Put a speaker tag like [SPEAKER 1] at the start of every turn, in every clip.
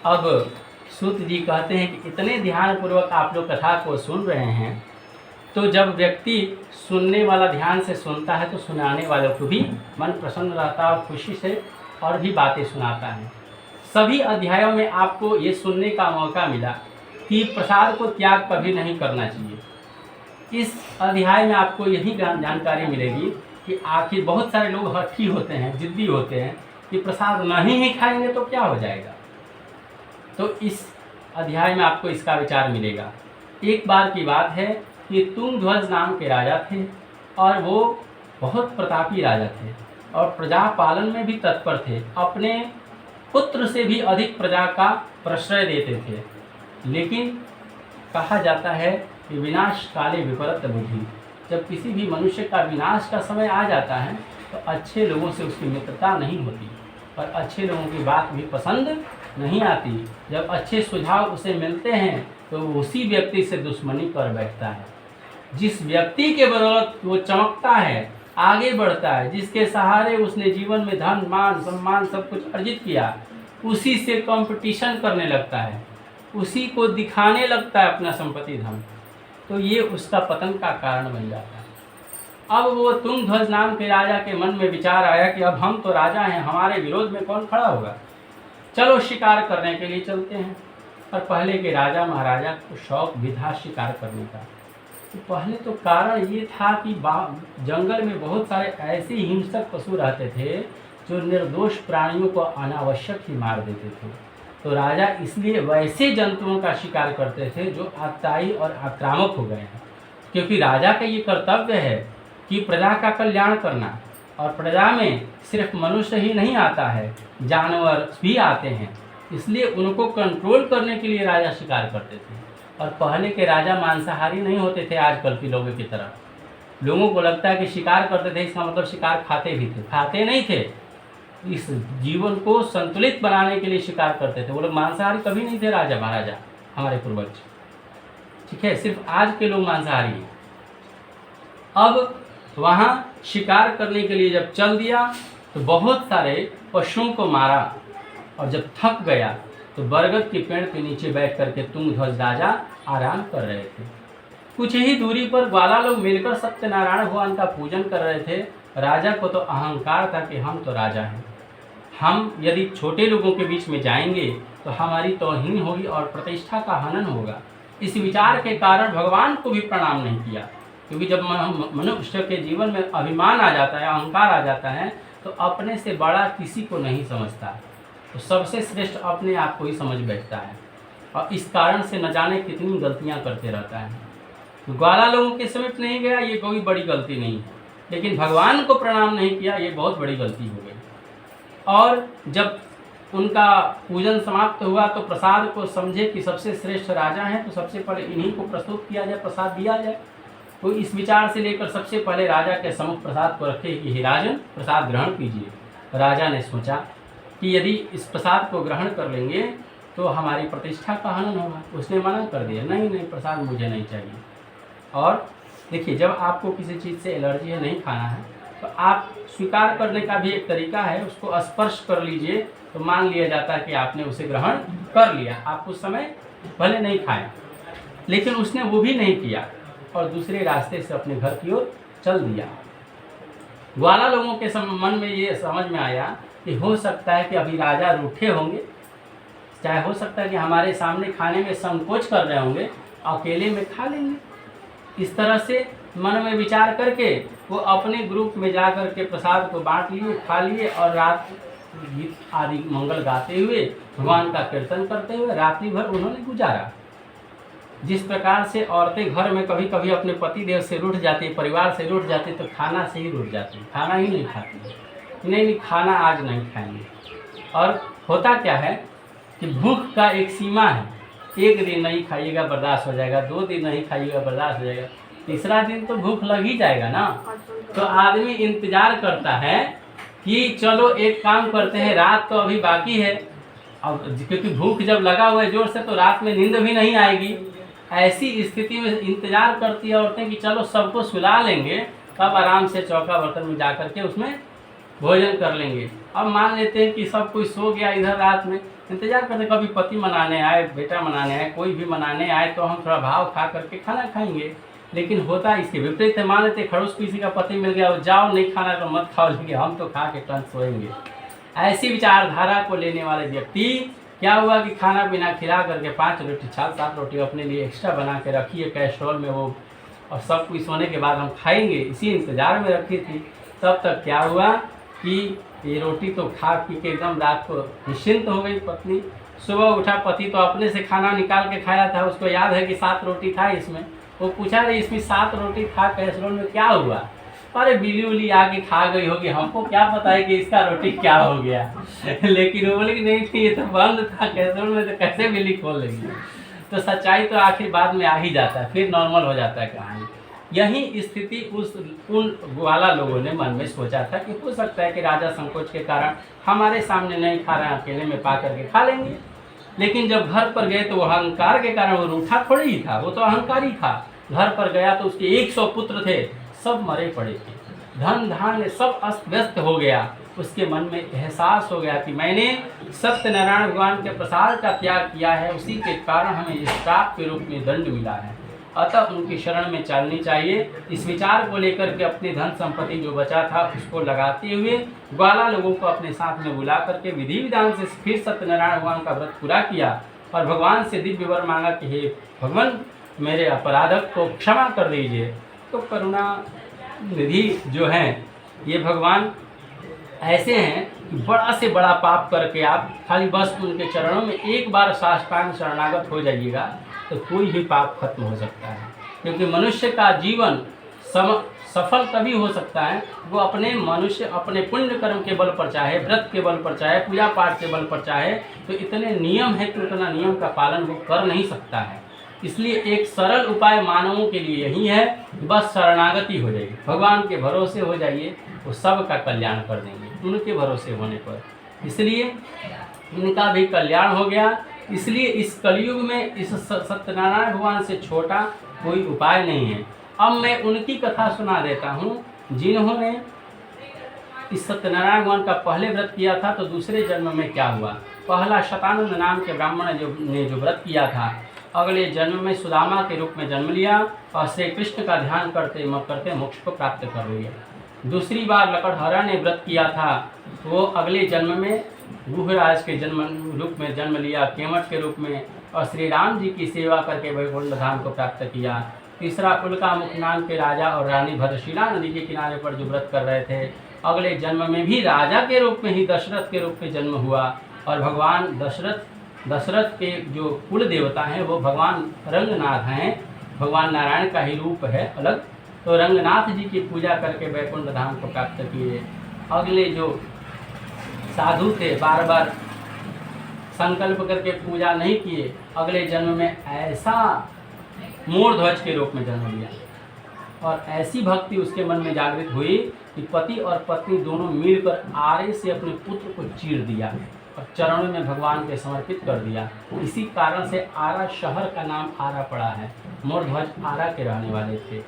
[SPEAKER 1] अब सूत जी कहते हैं कि इतने ध्यानपूर्वक आप लोग कथा को सुन रहे हैं, तो जब व्यक्ति सुनने वाला ध्यान से सुनता है तो सुनाने वालों को भी मन प्रसन्न रहता है और खुशी से और भी बातें सुनाता है। सभी अध्यायों में आपको ये सुनने का मौका मिला कि प्रसाद को त्याग कभी नहीं करना चाहिए। इस अध्याय में आपको यही जानकारी मिलेगी कि आखिर बहुत सारे लोग हठी होते हैं, जिद्दी होते हैं कि प्रसाद नहीं ही खाएंगे तो क्या हो जाएगा। तो इस अध्याय में आपको इसका विचार मिलेगा। एक बार की बात है कि तुंगध्वज नाम के राजा थे और वो बहुत प्रतापी राजा थे और प्रजा पालन में भी तत्पर थे। अपने पुत्र से भी अधिक प्रजा का प्रश्रय देते थे। लेकिन कहा जाता है कि विनाश काले विपरीत बुद्धि, जब किसी भी मनुष्य का विनाश का समय आ जाता है तो अच्छे लोगों से उसकी मित्रता नहीं होती और अच्छे लोगों की बात भी पसंद नहीं आती। जब अच्छे सुझाव उसे मिलते हैं तो उसी व्यक्ति से दुश्मनी कर बैठता है। जिस व्यक्ति के बदौलत वो चमकता है, आगे बढ़ता है, जिसके सहारे उसने जीवन में धन मान सम्मान सब कुछ अर्जित किया, उसी से कंपटीशन करने लगता है, उसी को दिखाने लगता है अपना संपत्ति धन, तो ये उसका पतन का कारण बन जाता है। अब वो तुंगध्वज नाम के राजा के मन में विचार आया कि अब हम तो राजा हैं, हमारे विरोध में कौन खड़ा होगा, चलो शिकार करने के लिए चलते हैं। और पहले के राजा महाराजा को शौक भी था शिकार करने का। तो पहले तो कारण ये था कि जंगल में बहुत सारे ऐसे हिंसक पशु रहते थे जो निर्दोष प्राणियों को अनावश्यक ही मार देते थे। तो राजा इसलिए वैसे जंतुओं का शिकार करते थे जो आतताई और आक्रामक हो गए हैं, क्योंकि राजा का ये कर्तव्य है कि प्रजा का कल्याण करना, और प्रजा में सिर्फ मनुष्य ही नहीं आता है, जानवर भी आते हैं। इसलिए उनको कंट्रोल करने के लिए राजा शिकार करते थे। और पहले के राजा मांसाहारी नहीं होते थे आजकल के लोगों की तरह। लोगों को लगता है कि शिकार करते थे इसका मतलब शिकार खाते भी थे, खाते नहीं थे। इस जीवन को संतुलित बनाने के लिए शिकार करते थे। वो लोग मांसाहारी कभी नहीं थे राजा महाराजा, हमारे पूर्वज, ठीक है, सिर्फ आज के लोग मांसाहारी हैं। अब वहाँ शिकार करने के लिए जब चल दिया तो बहुत सारे पशुओं को मारा, और जब थक गया तो बरगद के पेड़ के नीचे बैठ करके तुंगध्वज राजा आराम कर रहे थे। कुछ ही दूरी पर ग्वाला लोग मिलकर सत्यनारायण भगवान का पूजन कर रहे थे। राजा को तो अहंकार था कि हम तो राजा हैं, हम यदि छोटे लोगों के बीच में जाएंगे तो हमारी तौहीन होगी और प्रतिष्ठा का हनन होगा। इस विचार के कारण भगवान को भी प्रणाम नहीं किया, क्योंकि जब मनुष्य के जीवन में अभिमान आ जाता है, अहंकार आ जाता है, तो अपने से बड़ा किसी को नहीं समझता, तो सबसे श्रेष्ठ अपने आप को ही समझ बैठता है, और इस कारण से न जाने कितनी गलतियां करते रहता है। ग्वाला लोगों के समीप नहीं गया, ये कोई बड़ी गलती नहीं है, लेकिन भगवान को प्रणाम नहीं किया, ये बहुत बड़ी गलती हो गई। और जब उनका पूजन समाप्त हुआ तो प्रसाद को समझे कि सबसे श्रेष्ठ राजा हैं, तो सबसे पहले इन्हीं को प्रस्तुत किया जाए, प्रसाद दिया जाए। तो इस विचार से लेकर सबसे पहले राजा के सम्मुख प्रसाद को रखे कि हे राजन, प्रसाद ग्रहण कीजिए। राजा ने सोचा कि यदि इस प्रसाद को ग्रहण कर लेंगे तो हमारी प्रतिष्ठा का हनन होगा। उसने मना कर दिया, नहीं नहीं, प्रसाद मुझे नहीं चाहिए। और देखिए, जब आपको किसी चीज़ से एलर्जी है, नहीं खाना है, तो आप स्वीकार करने का भी एक तरीका है, उसको स्पर्श कर लीजिए तो मान लिया जाता है कि आपने उसे ग्रहण कर लिया। आप उस समय भले नहीं खाएं, लेकिन उसने वो भी नहीं किया और दूसरे रास्ते से अपने घर की ओर चल दिया। ग्वाला लोगों के मन में ये समझ में आया कि हो सकता है कि अभी राजा रूठे होंगे, चाहे हो सकता है कि हमारे सामने खाने में संकोच कर रहे होंगे, अकेले में खा लेंगे। इस तरह से मन में विचार करके वो अपने ग्रुप में जा कर के प्रसाद को बांट लिए, खा लिए, और रात गीत आदि मंगल गाते हुए, भगवान का कीर्तन करते हुए रात्रि भर उन्होंने गुजारा। जिस प्रकार से औरतें घर में कभी कभी अपने पति देव से रूठ जाती, परिवार से रूठ जाती, तो खाना से ही रूठ जाती, खाना ही नहीं खाती, नहीं खाना आज नहीं खाएंगे। और होता क्या है कि भूख का एक सीमा है, एक दिन नहीं खाइएगा बर्दाश्त हो जाएगा, 2 दिन नहीं खाइएगा बर्दाश्त हो जाएगा, तीसरा दिन तो भूख लग ही जाएगा ना। तो आदमी इंतजार करता है कि चलो एक काम करते हैं, रात तो अभी बाकी है, अब क्योंकि भूख जब लगा हुआ है जोर से तो रात में नींद भी नहीं आएगी। ऐसी स्थिति में इंतजार करती है औरतें कि चलो सबको सुला लेंगे, तब आराम से चौका बर्तन में जा कर के उसमें भोजन कर लेंगे। अब मान लेते हैं कि सब कोई सो गया, इधर रात में इंतजार करते कभी पति मनाने आए, बेटा मनाने आए, कोई भी मनाने आए तो हम थोड़ा भाव खा करके खाना खाएंगे। लेकिन होता इसके विपरीत है। मान लेते खड़ूस किसी का पति मिल गया, जाओ नहीं खाना तो मत खाओ, लेंगे हम तो खा के तुरंत सोएंगे। ऐसी विचारधारा को लेने वाले व्यक्ति क्या हुआ कि खाना पीना खिला करके 5 रोटी 7 रोटी अपने लिए एक्स्ट्रा बना के रखी है कैस्ट्रॉल में वो, और सब कुछ सोने के बाद हम खाएंगे इसी इंतज़ार में रखी थी। तब तक क्या हुआ कि ये रोटी तो खा पी के एकदम रात को निश्चिंत हो गई पत्नी। सुबह उठा, पति तो अपने से खाना निकाल के खाया था, उसको याद है कि 7 रोटी था इसमें। वो पूछा रही इसमें 7 रोटी था कैसरोल में, क्या हुआ? अरे बिल्ली उली आके खा गई होगी, हमको क्या पता है कि इसका रोटी क्या हो गया। लेकिन वो बोले कि नहीं थी, ये तो बंद था कैसरोल में, तो कैसे बिल्ली खोल लेगी। तो सच्चाई तो आखिर बाद में आ ही जाता है, फिर नॉर्मल हो जाता है कहानी। यही स्थिति उन ग्वाला लोगों ने मन में सोचा था कि हो सकता है कि राजा संकोच के कारण हमारे सामने नहीं खा रहे हैं, अकेले में पा करके खा लेंगे। लेकिन जब घर पर गए तो वो अहंकार के कारण, वो रूठा थोड़ी ही था, वो तो अहंकारी था। घर पर गया तो उसके 100 पुत्र थे, सब मरे पड़े थे, धन धान्य सब अस्त व्यस्त हो गया। उसके मन में एहसास हो गया कि मैंने सत्यनारायण भगवान के प्रसाद का त्याग किया है, उसी के कारण हमें इस श्राप के रूप में दंड मिला है, अतः उनकी शरण में चलनी चाहिए। इस विचार को लेकर के अपनी धन संपत्ति जो बचा था उसको लगाते हुए ग्वाला लोगों को अपने साथ में बुला करके विधि विधान से फिर सत्यनारायण भगवान का व्रत पूरा किया और भगवान से दिव्य वर मांगा कि हे भगवान मेरे अपराधक को क्षमा कर दीजिए। तो करुणा निधि जो हैं ये भगवान ऐसे हैं कि बड़ा से बड़ा पाप करके आप खाली बस उनके चरणों में एक बार साष्टांग शरणागत हो जाइएगा तो कोई भी पाप खत्म हो सकता है। क्योंकि मनुष्य का जीवन सफल तभी हो सकता है वो मनुष्य अपने पुण्य कर्म के बल पर चाहे, व्रत के बल पर चाहे, पूजा पाठ के बल पर चाहे, तो इतने नियम है कि उतना नियम का पालन वो कर नहीं सकता है। इसलिए एक सरल उपाय मानवों के लिए यही है, बस शरणागति हो जाइए, भगवान के भरोसे हो जाइए, वो सब का कल्याण कर देंगे उनके भरोसे होने पर। इसलिए इनका भी कल्याण हो गया। इसलिए इस कलयुग में इस सत्यनारायण भगवान से छोटा कोई उपाय नहीं है। अब मैं उनकी कथा सुना देता हूँ जिन्होंने इस सत्यनारायण भगवान का पहले व्रत किया था, तो दूसरे जन्म में क्या हुआ। पहला शतानंद नाम के ब्राह्मण ने जो व्रत किया था, अगले जन्म में सुदामा के रूप में जन्म लिया और श्री कृष्ण का ध्यान करते मोक्ष को प्राप्त कर लिया। दूसरी बार लकड़हरा ने व्रत किया था, वो अगले जन्म में गुहराज के जन्म रूप में जन्म लिया, केवट के रूप में, और श्री राम जी की सेवा करके वैकुंठ धाम को प्राप्त किया। तीसरा उल्कामुख नाम के राजा और रानी भद्रशिला नदी के किनारे पर जो व्रत कर रहे थे, अगले जन्म में भी राजा के रूप में ही दशरथ के रूप में जन्म हुआ। और भगवान दशरथ के जो कुल देवता हैं वो भगवान रंगनाथ हैं, भगवान नारायण का ही रूप है अलग। तो रंगनाथ जी की पूजा करके वैकुंठ धाम को प्राप्त किए। अगले जो साधु थे बार बार संकल्प करके पूजा नहीं किए, अगले जन्म में ऐसा मोर ध्वज के रूप में जन्म लिया और ऐसी भक्ति उसके मन में जागृत हुई कि पति और पत्नी दोनों मिलकर आरे से अपने पुत्र को चीर दिया और चरणों में भगवान के समर्पित कर दिया। इसी कारण से आरा शहर का नाम आरा पड़ा है। मोर ध्वज आरा के रहने वाले थे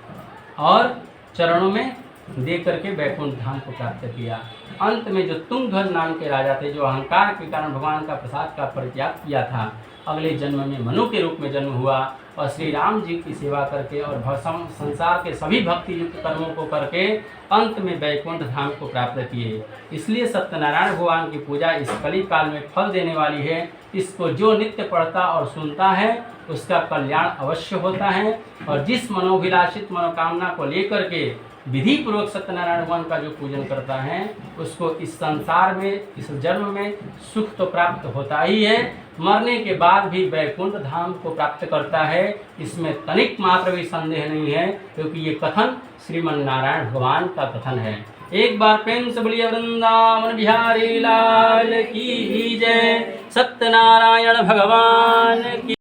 [SPEAKER 1] और चरणों में दे करके वैकुंठ धाम को प्राप्त किया। अंत में जो तुंगध्वज नाम के राजा थे, जो अहंकार के कारण भगवान का प्रसाद का परित्याग किया था, अगले जन्म में मनु के रूप में जन्म हुआ और श्री राम जी की सेवा करके और संसार के सभी भक्ति युक्त कर्मों को करके अंत में वैकुंठ धाम को प्राप्त किए। इसलिए सत्यनारायण भगवान की पूजा इस कली काल में फल देने वाली है। इसको जो नित्य पढ़ता और सुनता है उसका कल्याण अवश्य होता है। और जिस मनोभिलाषित मनोकामना को लेकर के विधि पूर्वक सत्यनारायण भगवान का जो पूजन करता है उसको इस संसार में इस जन्म में सुख तो प्राप्त होता ही है, मरने के बाद भी वैकुंठ धाम को प्राप्त करता है। इसमें तनिक मात्र भी संदेह नहीं है, क्योंकि ये कथन श्रीमन नारायण भगवान का कथन है। एक बार प्रेम से बोलिए वृंदावन बिहारी लाल की जय, सत्यनारायण भगवान की।